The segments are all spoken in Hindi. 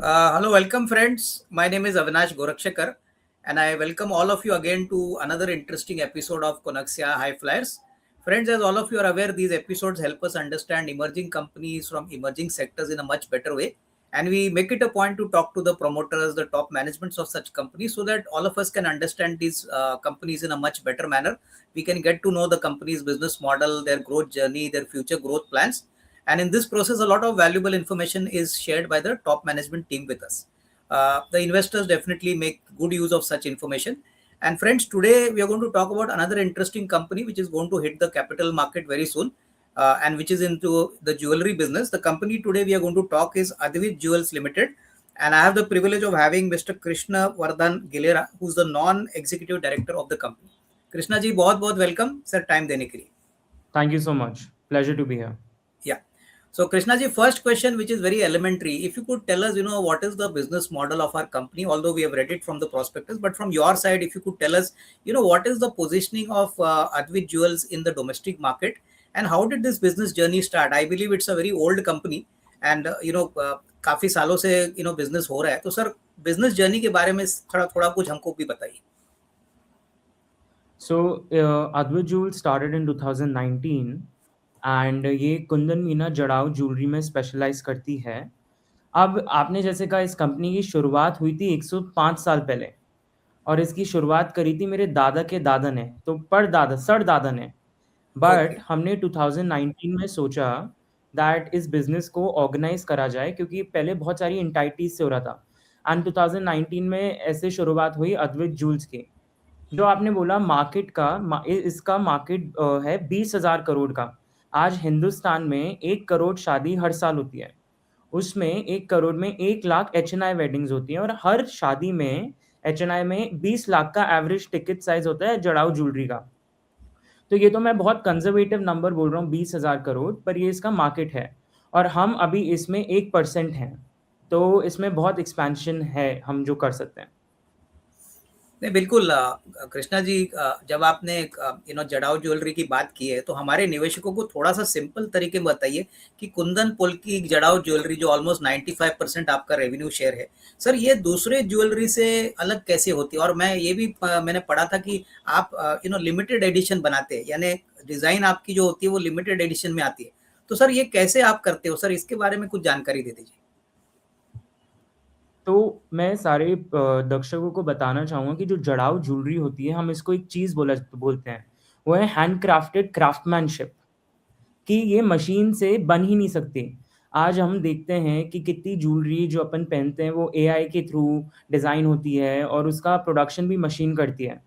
Hello, welcome friends. My name is Avinash Gorakshakar, and I welcome all of you again to another interesting episode of Konaxia High Flyers. Friends, as all of you are aware, these episodes help us understand emerging companies from emerging sectors in a much better way. And we make it a point to talk to the promoters, the top managements of such companies, so that all of us can understand these companies in a much better manner. We can get to know the company's business model, their growth journey, their future growth plans, and in this process a lot of valuable information is shared by the top management team with us. The investors definitely make good use of such information. And friends, today we are going to talk about another interesting company which is going to hit the capital market very soon, and which is into the jewelry business. The company today we are going to talk is Advait Jewels Limited, and I have the privilege of having Mr. Krishna Vardhan Gilera, who's the non-executive director of the company. Krishna ji बहुत बहुत वेलकम सर टाइम देने के लिए. Thank you so much. Pleasure to be here. Yeah. So Krishna ji, first question, which is very elementary. If you could tell us, what is the business model of our company? Although we have read it from the prospectus, but from your side, if you could tell us, what is the positioning of Advait Jewels in the domestic market, and how did this business journey start? I believe it's a very old company, and काफी सालों से बिजनेस हो रहा है. तो सर बिजनेस जर्नी के बारे में थोड़ा थोड़ा कुछ हमको भी बताइए. So, Advait Jewels started in 2019 and ये कुंदन मीना जड़ाऊ ज्वेलरी में स्पेशलाइज करती है. अब आपने जैसे कहा इस कंपनी की शुरुआत हुई थी 105 साल पहले और इसकी शुरुआत करी थी मेरे दादा के दादा ने, तो परदादा सर-दादा ने. But Okay. हमने 2019 में सोचा दैट इस बिज़नेस को ऑर्गेनाइज़ करा जाए क्योंकि पहले बहुत सारी एंटाइटीज़ से हो रहा था. एंड 2019 में ऐसे शुरुआत हुई अद्वैत जूल्स की. जो आपने बोला मार्केट का इसका मार्केट है 20,000 करोड़ का. आज हिंदुस्तान में 1 करोड़ शादी हर साल होती है. उसमें 1 करोड़ में 1 लाख एच-एन-आई वेडिंग्स होती हैं और हर शादी में एच-एन-आई में 20 लाख का एवरेज टिकट साइज़ होता है जड़ाऊ ज्वेलरी का. तो ये तो मैं बहुत कंज़र्वेटिव नंबर बोल रहा हूँ 20,000 करोड़, पर ये इसका मार्केट है और हम अभी इसमें 1% हैं. तो इसमें बहुत एक्सपेंशन है हम जो कर सकते हैं. नहीं बिल्कुल कृष्णा जी, जब आपने जड़ाऊ ज्वेलरी की बात की है तो हमारे निवेशकों को थोड़ा सा सिंपल तरीके में बताइए कि कुंदन पोल की जड़ाऊ ज्वेलरी जो ऑलमोस्ट 95% आपका रेवेन्यू शेयर है, सर ये दूसरे ज्वेलरी से अलग कैसे होती है? और मैं ये भी मैंने पढ़ा था कि आप लिमिटेड एडिशन बनाते हैं, यानी डिजाइन आपकी जो होती है वो लिमिटेड एडिशन में आती है. तो सर ये कैसे आप करते हो? सर इसके बारे में कुछ जानकारी दे दीजिए. तो मैं सारे दर्शकों को बताना चाहूँगा कि जो जड़ाऊ ज्वेलरी होती है, हम इसको एक चीज़ बोलते हैं, वो है हैंडक्राफ्टेड क्राफ्टमैनशिप, कि ये मशीन से बन ही नहीं सकती. आज हम देखते हैं कि कितनी ज्वेलरी जो अपन पहनते हैं, वो एआई के थ्रू डिज़ाइन होती है और उसका प्रोडक्शन भी मशीन करती है.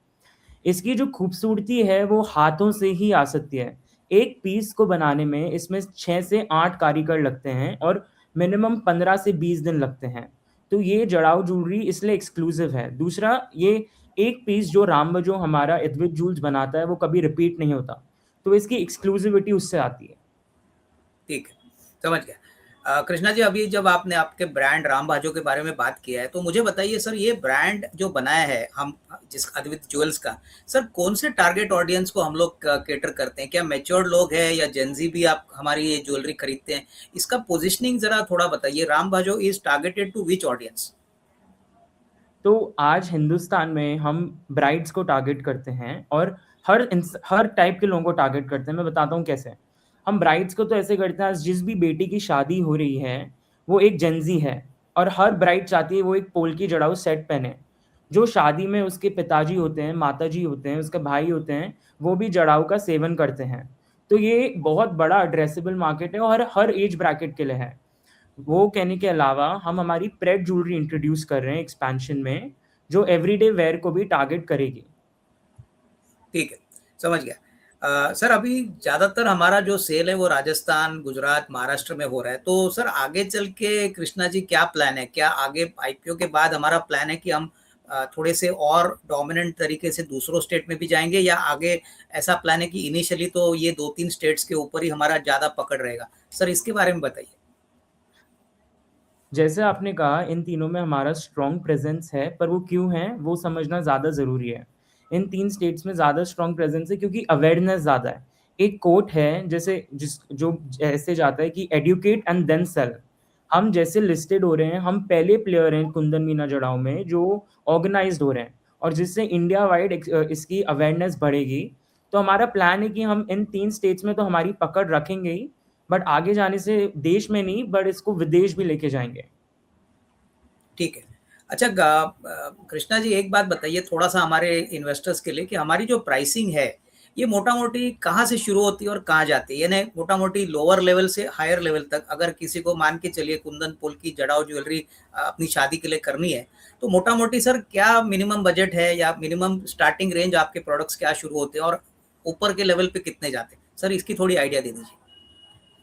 इसकी जो खूबसूरती है, वो हाथों से ही आ सकती है. एक पीस को बनाने में इसमें 6 से 8 कारीगर लगते हैं और मिनिमम 15 से 20 दिन लगते हैं. तो ये जड़ाऊ ज्वेलरी इसलिए एक्सक्लूसिव है. दूसरा, ये एक पीस जो रामबजो हमारा अद्वैत जूल्स बनाता है, वो कभी रिपीट नहीं होता. तो इसकी एक्सक्लूसिविटी उससे आती है. ठीक है, समझ गया. कृष्णा जी, अभी जब आपने आपके ब्रांड राम भाजो के बारे में बात किया है तो मुझे बताइए सर, ये ब्रांड जो बनाया है हम जिस अद्वैत ज्वेल्स का, सर कौन से टारगेट ऑडियंस को हम लोग केटर करते हैं? क्या मैच्योर्ड लोग हैं या जेनजी भी आप हमारी ये ज्वेलरी खरीदते हैं? इसका पोजिशनिंग जरा थोड़ा बताइए. Ram Bhajo is targeted to which audience? तो आज हिंदुस्तान में हम ब्राइड्स को टारगेट करते हैं और हर टाइप के लोगों को टारगेट करते हैं. मैं बताता हूँ कैसे. हम ब्राइड्स को तो ऐसे करते हैं, आज जिस भी बेटी की शादी हो रही है, वो एक जेनज़ी है और हर ब्राइड चाहती है वो एक पोल्की जड़ाऊ सेट पहने. जो शादी में उसके पिताजी होते हैं, माताजी होते हैं, उसके भाई होते हैं, वो भी जड़ाऊ का सेवन करते हैं. तो ये बहुत बड़ा एड्रेसेबल मार्केट है और हर एज ब्रैकेट के लिए है. वो कहने के अलावा हम हमारी प्रेड ज्वेलरी इंट्रोड्यूस कर रहे हैं एक्सपेंशन में, जो एवरीडे वेयर को भी टारगेट करेगी. ठीक है, समझ गया. सर अभी ज़्यादातर हमारा जो सेल है वो राजस्थान, गुजरात, महाराष्ट्र में हो रहा है. तो सर आगे चल के कृष्णा जी क्या प्लान है? क्या आगे आईपीओ के बाद हमारा प्लान है कि हम थोड़े से और डोमिनेंट तरीके से दूसरों स्टेट में भी जाएंगे, या आगे ऐसा प्लान है कि इनिशियली तो ये 2-3 स्टेट्स के ऊपर ही हमारा ज़्यादा पकड़ रहेगा? सर इसके बारे में बताइए. जैसे आपने कहा, इन तीनों में हमारा स्ट्रॉन्ग प्रेजेंस है, पर वो क्यों है वो समझना ज़्यादा ज़रूरी है. इन 3 स्टेट्स में ज़्यादा स्ट्रॉन्ग प्रेजेंस है क्योंकि अवेयरनेस ज़्यादा है. एक कोट है जैसे जो ऐसे जाता है कि एडुकेट एंड देन सेल. हम जैसे लिस्टेड हो रहे हैं, हम पहले प्लेयर हैं कुंदन मीना जड़ाऊ में जो ऑर्गेनाइज्ड हो रहे हैं, और जिससे इंडिया वाइड इसकी अवेयरनेस बढ़ेगी। तो हमारा प्लान है कि हम इन 3 स्टेट्स में तो हमारी पकड़ रखेंगे ही, बट आगे जाने से देश में नहीं, बट इसको विदेश भी लेके जाएँगे। ठीक है। अच्छा कृष्णा जी, एक बात बताइए थोड़ा सा हमारे इन्वेस्टर्स के लिए कि हमारी जो प्राइसिंग है ये मोटा मोटी कहाँ से शुरू होती है और कहाँ जाती है, यानी मोटा मोटी लोअर लेवल से हायर लेवल तक। अगर किसी को मान के चलिए कुंदन पुल की जड़ाऊ ज्वेलरी अपनी शादी के लिए करनी है, तो मोटा मोटी सर क्या मिनिमम बजट है या मिनिमम स्टार्टिंग रेंज आपके प्रोडक्ट्स क्या शुरू होते हैं और ऊपर के लेवल पे कितने जाते हैं सर, इसकी थोड़ी आइडिया दे दीजिए।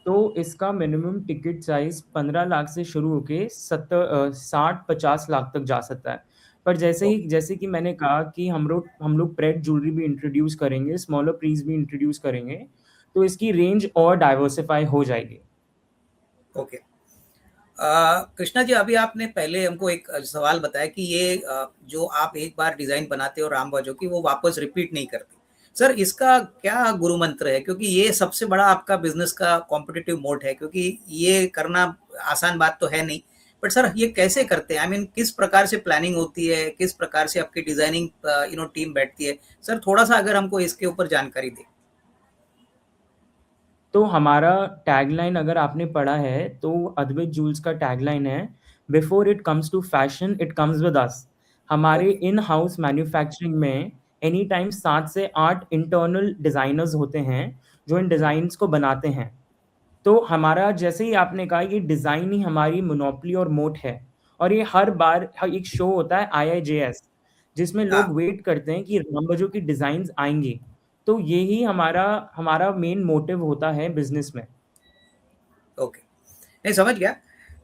तो इसका मिनिमम टिकट साइज़ 15 लाख से शुरू होके 60-50 लाख तक जा सकता है। पर जैसे कि मैंने कहा कि हम लोग प्रेट ज्वेलरी भी इंट्रोड्यूस करेंगे, स्मॉलर पीस भी इंट्रोड्यूस करेंगे, तो इसकी रेंज और डाइवर्सिफ़ाई हो जाएगी। ओके। कृष्णा जी, अभी आपने पहले हमको एक सवाल बताया कि ये जो आप एक बार डिजाइन बनाते हो राम बाजो की, वो वापस रिपीट नहीं करते। सर इसका क्या गुरु मंत्र है, क्योंकि ये सबसे बड़ा आपका बिजनेस का कॉम्पिटिटिव मोड है, क्योंकि ये करना आसान बात तो है नहीं। बट सर ये कैसे करते हैं, आई मीन किस प्रकार से प्लानिंग होती है, किस प्रकार से आपकी डिजाइनिंग टीम बैठती है, सर थोड़ा सा अगर हमको इसके ऊपर जानकारी दें। तो हमारा टैगलाइन अगर आपने पढ़ा है, तो अद्वैत जूल्स का टैगलाइन है, before it comes to fashion, it comes with us. हमारे ओके। इन हाउस मैन्युफैक्चरिंग में एनी टाइम 7 से 8 इंटरनल डिज़ाइनर्स होते हैं, जो इन डिज़ाइन्स को बनाते हैं। तो हमारा जैसे ही आपने कहा, ये डिज़ाइन ही हमारी मोनोपोली और मोट है, और ये हर बार एक शो होता है IIJS, जिसमें हाँ। लोग वेट करते हैं कि रामबाजो की डिज़ाइन्स आएँगी। तो यही हमारा हमारा मेन मोटिव होता है बिज़नेस में। ओके, नहीं समझ गया।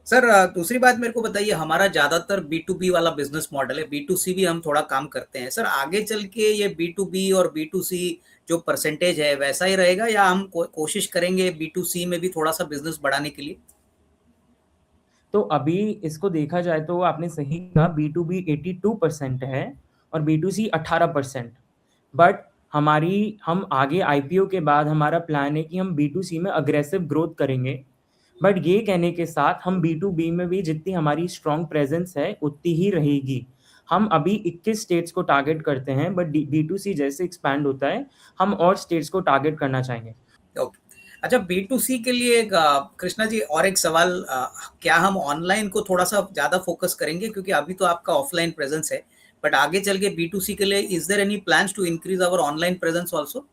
सर दूसरी बात मेरे को बताइए, हमारा ज़्यादातर बी टू बी वाला बिजनेस मॉडल है, बी टू सी भी हम थोड़ा काम करते हैं। सर आगे चल के ये बी टू बी और बी टू सी जो परसेंटेज है वैसा ही रहेगा, या हम कोशिश करेंगे बी टू सी में भी थोड़ा सा बिजनेस बढ़ाने के लिए? तो अभी इसको देखा जाए तो आपने सही कहा, B2B 82% है और B2C 18%। बट हम आगे IPO के बाद हमारा प्लान है कि हम B2C में अग्रेसिव ग्रोथ करेंगे। बट ये कहने के साथ हम B2B में भी जितनी हमारी स्ट्रॉन्ग प्रेज़ेंस है, उतनी ही रहेगी। हम अभी 21 स्टेट्स को टारगेट करते हैं, बट B2C जैसे एक्सपैंड होता है, हम और स्टेट्स को टारगेट करना चाहेंगे। ओके। अच्छा, बी टू सी के लिए कृष्णा जी और एक सवाल, क्या हम ऑनलाइन को थोड़ा सा ज़्यादा फोकस करेंगे, क्योंकि अभी तो आपका ऑफलाइन प्रेजेंस है, बट आगे चल के बी टू सी के लिए is there any plans to increase our online presence also?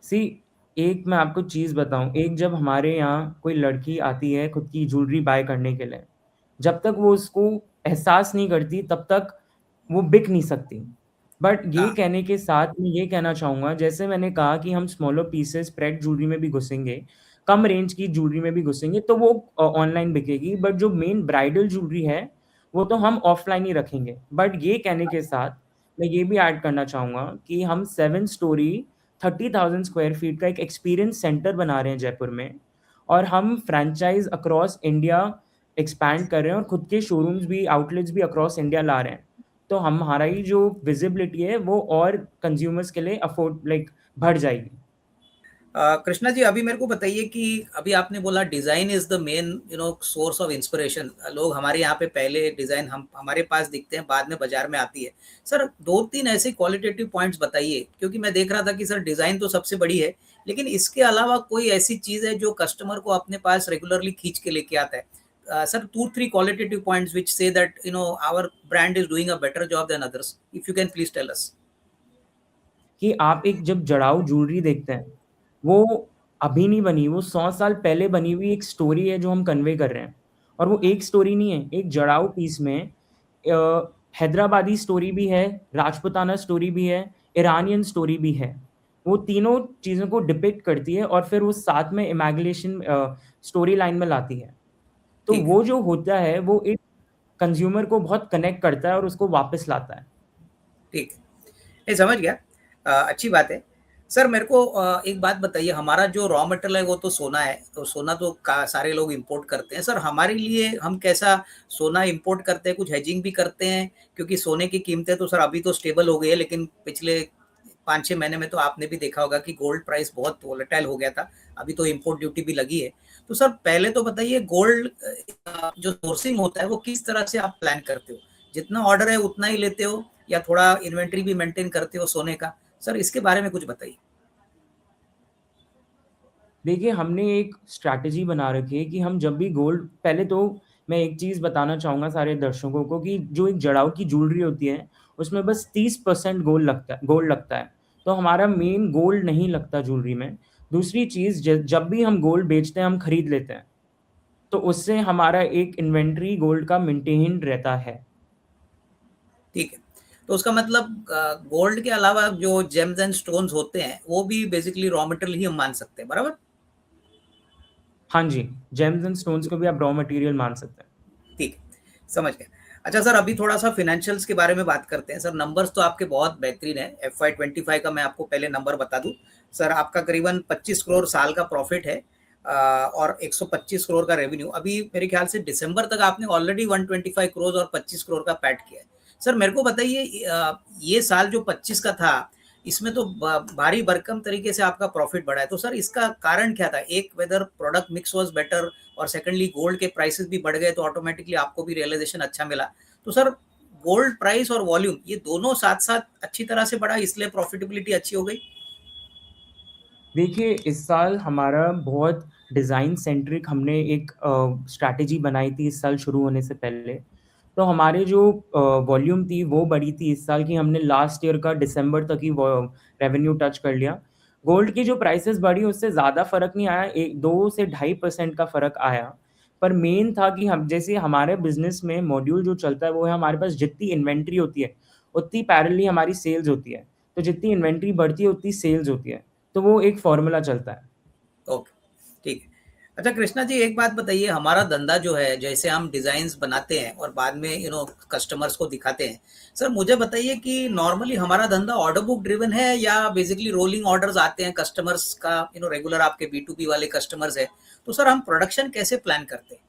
See एक मैं आपको चीज़ बताऊँ, एक जब हमारे यहाँ कोई लड़की आती है खुद की ज्वेलरी बाय करने के लिए, जब तक वो उसको एहसास नहीं करती, तब तक वो बिक नहीं सकती। बट ये हाँ। कहने के साथ मैं ये कहना चाहूँगा, जैसे मैंने कहा कि हम स्मॉलर पीसेस स्प्रेड ज्वेलरी में भी घुसेंगे, कम रेंज की ज्वेलरी में भी घुसेंगे, तो वो ऑनलाइन बिकेगी। बट जो मेन ब्राइडल ज्वेलरी है, वो तो हम ऑफलाइन ही रखेंगे। बट ये कहने के साथ मैं ये भी ऐड करना चाहूँगा कि हम 7 स्टोरी 30,000 स्क्वायर फीट का एक एक्सपीरियंस सेंटर बना रहे हैं जयपुर में, और हम फ्रैंचाइज़ अक्रॉस इंडिया एक्सपैंड कर रहे हैं और खुद के शोरूम्स भी, आउटलेट्स भी अक्रॉस इंडिया ला रहे हैं। तो हमारा ही जो विज़िबिलिटी है वो और कंज़्यूमर्स के लिए बढ़ जाएगी। कृष्णा जी, अभी मेरे को बताइए कि अभी आपने बोला design is the main source of inspiration. लोग हमारे यहाँ पे पहले डिजाइन हम हमारे पास दिखते हैं, बाद में बाजार में आती है। सर दो तीन ऐसे क्वालिटेटिव पॉइंट्स बताइए, क्योंकि मैं देख रहा था कि सर डिजाइन तो सबसे बड़ी है, लेकिन इसके अलावा कोई ऐसी चीज है जो कस्टमर को अपने पास रेगुलरली खींच के लेके आता है। सर 2-3 क्वालिटेटिव पॉइंट्स विच से that our brand is doing a better job than others, if you can please tell us. कि आप एक जब जड़ाऊ ज्वेलरी देखते हैं, वो अभी नहीं बनी, वो 100 साल पहले बनी हुई एक स्टोरी है जो हम कन्वे कर रहे हैं। और वो एक स्टोरी नहीं है, एक जड़ाऊ पीस में हैदराबादी स्टोरी भी है, राजपूताना स्टोरी भी है, ईरानियन स्टोरी भी है। वो तीनों चीज़ों को डिपिक्ट करती है और फिर वो साथ में इमेजिनेशन स्टोरी लाइन में लाती है। तो ठीक है। वो जो होता है, वो एक कंज़्यूमर को बहुत कनेक्ट करता है और उसको वापस लाता है। ठीक है, नहीं समझ गया। अच्छी बात है। सर मेरे को एक बात बताइए, हमारा जो रॉ मटेरियल है वो तो सोना है, तो सोना तो सारे लोग इंपोर्ट करते हैं। सर हमारे लिए हम कैसा सोना इंपोर्ट करते हैं, कुछ हेजिंग भी करते हैं? क्योंकि सोने की कीमतें तो सर अभी तो स्टेबल हो गई है, लेकिन पिछले 5-6 महीने में तो आपने भी देखा होगा कि गोल्ड प्राइस बहुत वोलेटाइल हो गया था। अभी तो इम्पोर्ट ड्यूटी भी लगी है। तो सर पहले तो बताइए गोल्ड जो सोर्सिंग होता है वो किस तरह से आप प्लान करते हो? जितना ऑर्डर है उतना ही लेते हो या थोड़ा इन्वेंट्री भी मेंटेन करते हो सोने का? सर इसके बारे में कुछ बताइए। देखिए, हमने एक स्ट्रैटेजी बना रखी है कि हम जब भी गोल्ड, पहले तो मैं एक चीज़ बताना चाहूँगा सारे दर्शकों को कि जो एक जड़ाऊ की ज्वेलरी होती है, उसमें बस 30% गोल्ड लगता है। तो हमारा मेन गोल्ड नहीं लगता ज्वेलरी में। दूसरी चीज़, ज जब भी हम गोल्ड बेचते हैं, हम खरीद लेते हैं, तो उससे हमारा एक इन्वेंटरी गोल्ड का मेंटेन्ड रहता है। ठीक है। तो उसका मतलब गोल्ड के अलावा जो जेम्स एंड स्टोन्स होते हैं, वो भी बेसिकली रॉ मटेरियल ही हम मान सकते हैं, बराबर? हाँ जी, जेम्स एंड स्टोन्स को भी आप रॉ मटेरियल मान सकते हैं। ठीक है, समझ गया। अच्छा सर, अभी थोड़ा-सा फाइनेंशियल्स के बारे में बात करते हैं। सर नंबर्स तो आपके बहुत बेहतरीन है। एफवाई 25 का मैं आपको पहले नंबर बता दूँ। सर आपका करीबन 25 करोड़ साल का प्रॉफिट है और 125 करोड़ का रेवेन्यू। अभी मेरे ख्याल से दिसंबर तक आपने ऑलरेडी 125 करोड़ और 25 करोड़ का पैट किया है। सर मेरे को बताइए ये साल जो 25 का था, इसमें तो भारी भरकम तरीके से आपका प्रॉफिट बढ़ा है। तो सर इसका कारण क्या था? एक whether product mix was better और सेकंडली गोल्ड के प्राइसेस भी बढ़ गए तो ऑटोमेटिकली आपको भी रियलाइजेशन अच्छा मिला। तो सर गोल्ड प्राइस और वॉल्यूम ये दोनों साथ-साथ अच्छी तरह से बढ़ा इसलिए प्रॉफिटेबिलिटी अच्छी हो गई? देखिए, इस साल हमारा बहुत डिज़ाइन सेंट्रिक हमने एक स्ट्रैटेजी बनाई थी इस साल शुरू होने से पहले। तो हमारे जो वॉल्यूम थी वो बढ़ी थी इस साल की, हमने लास्ट ईयर का दिसंबर तक ही वो रेवेन्यू टच कर लिया। गोल्ड की जो प्राइसेज़ बढ़ी उससे ज़्यादा फ़र्क नहीं आया, 2 से 2.5% का फ़र्क आया। पर मेन था कि हम जैसे हमारे बिज़नेस में मॉड्यूल जो चलता है वो है, हमारे पास जितनी इन्वेंट्री होती है, उतनी पैरेलली हमारी सेल्स होती है। तो जितनी इन्वेंट्री बढ़ती है उतनी सेल्स होती है। तो वो एक फ़ॉर्मूला चलता है। ओके, ठीक है। अच्छा कृष्णा जी एक बात बताइए, हमारा धंधा जो है जैसे हम डिज़ाइन्स बनाते हैं और बाद में कस्टमर्स को दिखाते हैं। सर मुझे बताइए कि नॉर्मली हमारा धंधा ऑर्डर बुक ड्रिवन है या बेसिकली रोलिंग ऑर्डर्स आते हैं कस्टमर्स का रेगुलर आपके बी टू बी वाले कस्टमर्स है। तो सर हम प्रोडक्शन कैसे प्लान करते हैं?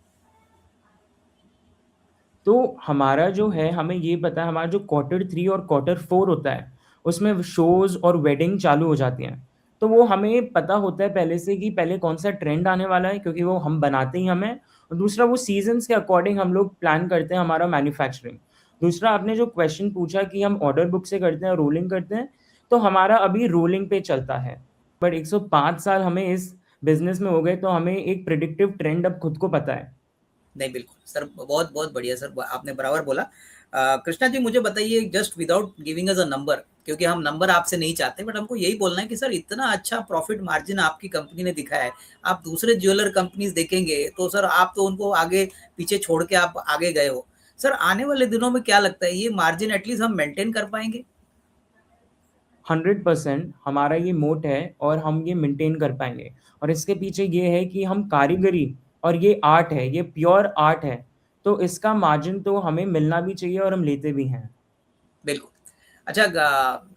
तो हमारा जो है, हमें ये पता है हमारा जो क्वार्टर 3 और क्वार्टर 4 होता है, उसमें शोज़ और वेडिंग चालू हो जाती हैं। तो वो हमें पता होता है पहले से कि पहले कौन-सा ट्रेंड आने वाला है, क्योंकि वो हम बनाते ही हम हैं, और दूसरा वो सीज़न्स के अकॉर्डिंग हम लोग प्लान करते हैं हमारा मैन्युफैक्चरिंग। दूसरा, आपने जो क्वेश्चन पूछा कि हम ऑर्डर बुक से करते हैं, रोलिंग करते हैं, तो हमारा अभी रोलिंग पे चलता है। बट 105 साल हमें इस बिज़नेस में हो गए, तो हमें एक प्रेडिक्टिव ट्रेंड अब खुद को पता है। नहीं, बिल्कुल। सर बहुत-बहुत बढ़िया सर, आपने बराबर बोला। कृष्णा जी मुझे बताइए just without giving us a number, क्योंकि हम नंबर आपसे नहीं चाहते बट हमको यही बोलना है कि सर इतना अच्छा प्रॉफिट मार्जिन आपकी कंपनी ने दिखाया है। आप दूसरे ज्वेलर कंपनीज़ देखेंगे तो सर आप तो उनको आगे पीछे छोड़ के आप आगे गए हो। सर आने वाले दिनों में क्या लगता है ये मार्जिन एटलीस्ट हम मेंटेन कर पाएँगे? 100% हमारा ये मोट है और हम ये मेंटेन कर पाएँगे, और इसके पीछे ये है कि हम कारीगरी, और ये आर्ट है, ये प्योर आर्ट है, तो इसका मार्जिन तो हमें मिलना भी चाहिए और हम लेते भी हैं। बिल्कुल। अच्छा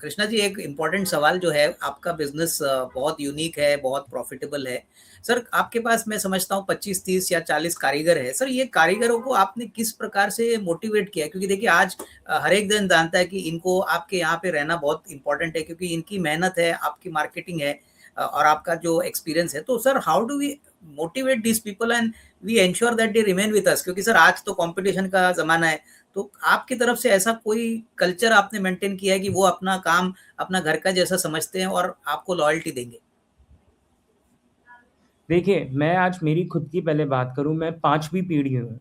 कृष्णा जी एक इम्पोर्टेंट सवाल जो है आपका बिज़नेस बहुत यूनिक है, बहुत प्रॉफ़िटेबल है। सर आपके पास मैं समझता हूँ 25, 30 या 40 कारीगर हैं। सर ये कारीगरों को आपने किस प्रकार से मोटिवेट किया है? क्योंकि देखिए आज हर एक जन जानता है कि इनको आपके यहाँ पे रहना बहुत इम्पोर्टेंट है क्योंकि इनकी मेहनत है, आपकी मार्केटिंग है और आपका जो एक्सपीरियंस है। तो sir how do we motivate these people and we ensure that they remain with us? क्योंकि सर आज तो कॉम्पिटिशन का ज़माना है। तो आपकी तरफ से ऐसा कोई कल्चर आपने मेंटेन किया है कि वो अपना काम अपना घर का जैसा समझते हैं और आपको लॉयल्टी देंगे? देखिए, मैं आज मेरी खुद की पहले बात करूँ, मैं 5वीं पीढ़ी हूँ,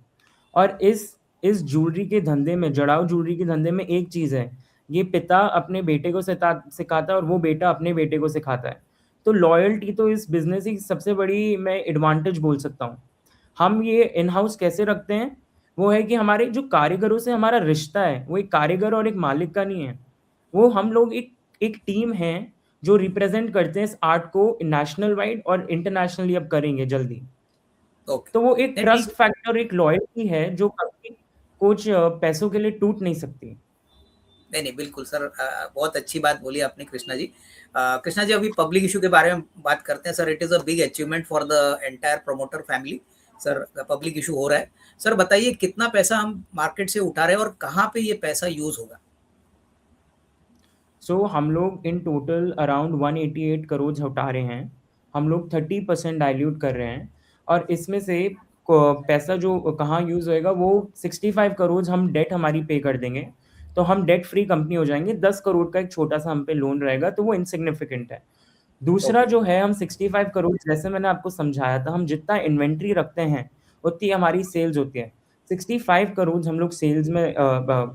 और इस ज्वेलरी के धंधे में, जड़ाऊ ज्वेलरी के धंधे में एक चीज़ है, ये पिता अपने बेटे को सिखाता है और वो बेटा अपने बेटे को सिखाता है। तो लॉयल्टी तो इस बिज़नेस की सबसे बड़ी मैं एडवांटेज बोल सकता हूँ। हम ये इन हाउस कैसे रखते हैं, वो है कि हमारे जो कारीगरों से हमारा रिश्ता है, वो एक कारीगर और एक मालिक का नहीं है। वो हम लोग एक एक टीम है जो रिप्रेज़ेंट करते हैं इस आर्ट को नेशनल वाइड, और इंटरनेशनली अब करेंगे जल्दी। ओके। तो वो एक नहीं ठीक ट्रस्ट फैक्टर, एक लॉयल्टी है जो कभी कुछ पैसों के लिए टूट नहीं सकती। नहीं, नहीं बिल्कुल सर बहुत अच्छी बात बोली आपने कृष्णा जी। कृष्णा जी अभी पब्लिक इश्यू के बारे में बात करते हैं। Sir it is a big achievement for the entire promoter family. Sir public issue हो रहा है। सर बताइए कितना पैसा हम मार्केट से उठा रहे हैं और कहाँ पे ये पैसा यूज़ होगा? सो हम लोग इन टोटल अराउंड 188 करोड़ उठा रहे हैं। हम लोग 30% डाइल्यूट कर रहे हैं। और इसमें से पैसा जो कहाँ यूज़ होएगा, वो 65 करोड़ हम डेट हमारी पे कर देंगे, तो हम डेट फ्री कंपनी हो जाएंगे। 10 करोड़ का एक छोटा सा हम पे लोन रहेगा, तो वो इनसिग्निफिकेंट है। दूसरा ओके। जो है, हम 65 करोड़, जैसे मैंने आपको समझाया था, हम जितना इन्वेंट्री रखते हैं उतनी हमारी सेल्स होती है। 65 करोड़ हम लोग सेल्स में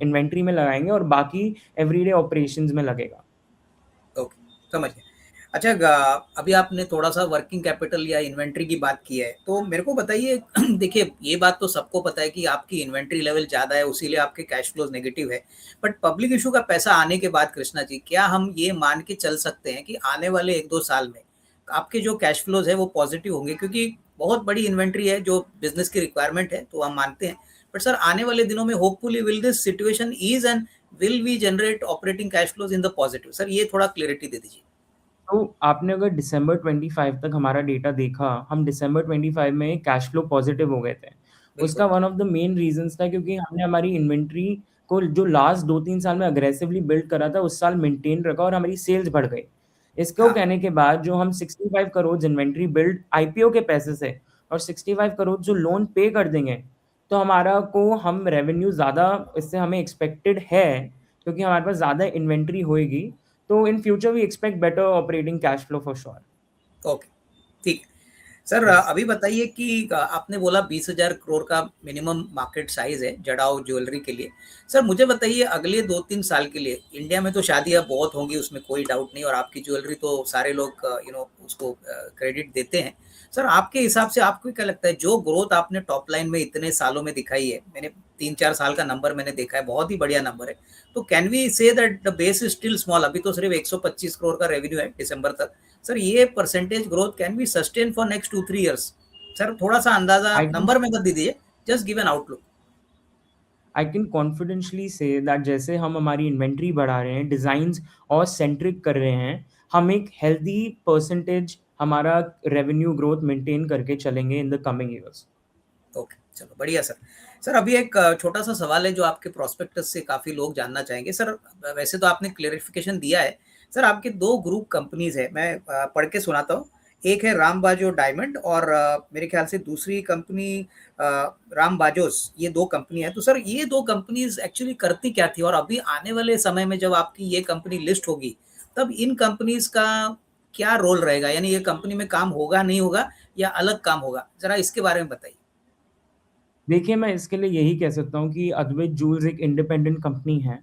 इन्वेंट्री में लगाएंगे और बाकी एवरीडे ऑपरेशंस में लगेगा। ओके, समझ गया। अच्छा, अभी आपने थोड़ा-सा वर्किंग कैपिटल या इन्वेंट्री की बात की है, तो मेरे को बताइए देखिए, ये बात तो सबको पता है कि आपकी इन्वेंट्री लेवल ज़्यादा है, उसीलिए आपके कैश फ्लोज़ नेगेटिव है। बट पब्लिक इश्यू का पैसा आने के बाद कृष्णा जी, क्या हम ये मान के चल सकते हैं कि आने वाले 1-2 साल में आपके जो कैश फ्लोज़ है, वो पॉज़िटिव होंगे? क्योंकि बहुत बड़ी इन्वेंट्री है, जो बिज़नेस की रिक्वायरमेंट है, तो हम मानते हैं। बट सर, आने वाले दिनों में hopefully will this situation ease and will we generate operating cash flows in the positive? Sir, ये थोड़ा क्लैरिटी दे दीजिए। तो आपने अगर दिसंबर 25 तक हमारा डेटा देखा, हम दिसंबर 25 में कैश फ्लो पॉजिटिव हो गए थे। उसका बिल्कुल। One of the main reasons था क्योंकि हमने हमारी इन्वेंट्री को जो लास्ट 2-3 साल में अग्रेसिवली बिल्ड करा था, उस साल मेंटेन रखा और हमारी सेल्स बढ़ गई। इसको हाँ। कहने के बाद जो हम 65 करोड़ इन्वेंट्री बिल्ड आईपीओ के पैसे से और 65 करोड़ जो लोन पे कर देंगे, तो हमारा को हम रेवेन्यू ज़्यादा इससे हमें एक्सपेक्टेड है, क्योंकि हमारे पास ज़्यादा इन्वेंट्री होएगी। तो in future we expect better operating cash flow for sure. Okay, ठीक है। Sir, yes. अभी बताइए कि आपने बोला 20,000 करोड़ का मिनिमम मार्केट साइज़ है जड़ाऊ ज्वेलरी के लिए। सर, मुझे बताइए अगले 2-3 साल के लिए इंडिया में तो शादियाँ बहुत होंगी, उसमें कोई डाउट नहीं, और आपकी ज्वेलरी तो सारे लोग उसको क्रेडिट देते हैं। सर, आपके हिसाब से आपको क्या लगता है, जो ग्रोथ आपने टॉप लाइन में इतने सालों में दिखाई है, मैंने 3-4 साल का नंबर मैंने देखा है, बहुत ही बढ़िया नंबर है। तो can we say that the base is still small? अभी तो सिर्फ 125 करोड़ का रेवेन्यू है दिसंबर तक। सर, ये percentage growth can be sustain for next 2-3 years? Sir, थोड़ा-सा अंदाज़ा, आई कैन नंबर में मत दीजिए, just give an outlook. I can confidently say that जैसे हम हमारी इन्वेंट्री बढ़ा रहे हैं, डिज़ाइन्स और सेंट्रिक कर रहे हैं, हम एक हेल्दी परसेंटेज हमारा रेवेन्यू ग्रोथ मेंटेन करके चलेंगे in the coming years. Okay, चलो बढ़िया सर। सर, अभी एक छोटा-सा सवाल है जो आपके प्रोस्पेक्टस से काफ़ी लोग जानना चाहेंगे। सर, वैसे तो आपने क्लेरिफिकेशन दिया है। सर, आपके 2 ग्रुप कंपनीज़ हैं, मैं पढ़ के सुनाता हूँ। एक है राम बाजो डायमंड, और मेरे ख्याल से दूसरी कंपनी अ, राम बाजोस, ये 2 कंपनी है। तो सर, ये 2 कंपनीज़ एक्चुअली करती क्या थी? और अभी आने वाले समय में जब आपकी ये कंपनी लिस्ट होगी, तब इन कंपनीज़ का क्या रोल रहेगा? यानी ये कंपनी में काम होगा, नहीं होगा, या अलग काम होगा? ज़रा इसके बारे में बताइए। देखिए, मैं इसके लिए यही कह सकता हूँ कि अद्वैत जूल्स एक इंडिपेंडेंट कंपनी है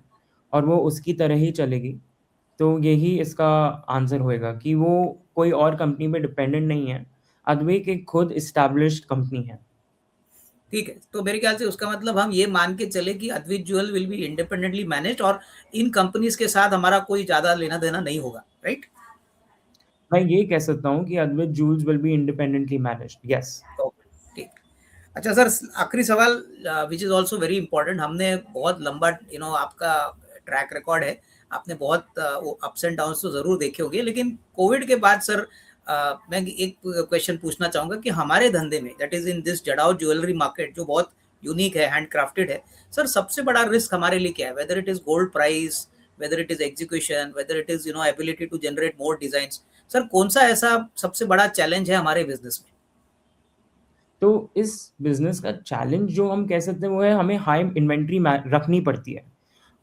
और वो उसकी तरह ही चलेगी। तो यही इसका आंसर होएगा कि वो कोई और कंपनी पे डिपेंडेंट नहीं है। अद्वैत एक खुद एस्टैब्लिश्ड कंपनी है। ठीक है, तो मेरे ख्याल से उसका मतलब हम ये मान के चले कि Advait jewel will be independently managed, और इन कंपनीज के साथ हमारा कोई ज़्यादा लेना-देना नहीं होगा, राइट? मैं ये कह सकता हूँ कि Advait jewels will be independently managed. Yes. Okay, ठीक। अच्छा सर, आखिरी सवाल, which is also very important. हमने बहुत लंबा आपका ट्रैक रिकॉर्ड है। आपने बहुत वो अप्स एंड डाउन्स तो ज़रूर देखे होंगे, लेकिन कोविड के बाद सर, मैं एक क्वेश्चन पूछना चाहूँगा कि हमारे धंधे में, दैट इज़ इन दिस जड़ाऊ ज्वेलरी मार्केट, जो बहुत यूनिक है, हैंडक्राफ्टेड है, सर सबसे बड़ा रिस्क हमारे लिए क्या है? Whether it is gold price, whether it is execution, whether it is ability to generate more designs, sir कौन-सा ऐसा सबसे बड़ा चैलेंज है हमारे बिज़नेस में? तो इस बिज़नेस का चैलेंज जो हम कह सकते हैं वो है, हमें हाई इन्वेंट्री मै रखनी पड़ती है।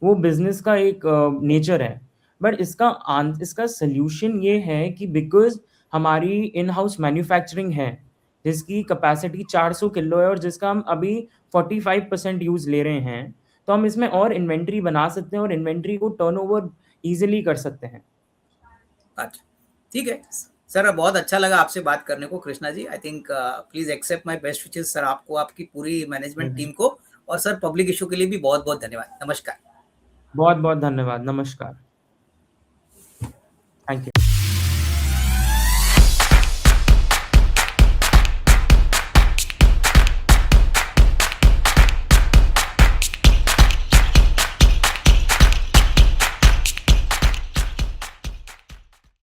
वो बिज़नेस का एक नेचर है। बट इसका सॉल्यूशन ये है कि बिकॉज़ हमारी इन हाउस मैन्युफैक्चरिंग है, जिसकी कैपेसिटी 400 किलो है और जिसका हम अभी 45% यूज़ ले रहे हैं, तो हम इसमें और इन्वेंट्री बना सकते हैं और इन्वेंट्री को टर्नओवर ईज़िली कर सकते हैं। अच्छा, ठीक है। सर, बहुत अच्छा लगा आपसे बात करने को Krishna ji. I think please accept my best wishes sir, आपको, आपकी पूरी हुँ, मैनेजमेंट हुँ। टीम को, और सर पब्लिक इश्यू के लिए भी बहुत-बहुत धन्यवाद। नमस्कार। बहुत-बहुत धन्यवाद। नमस्कार। Thank you.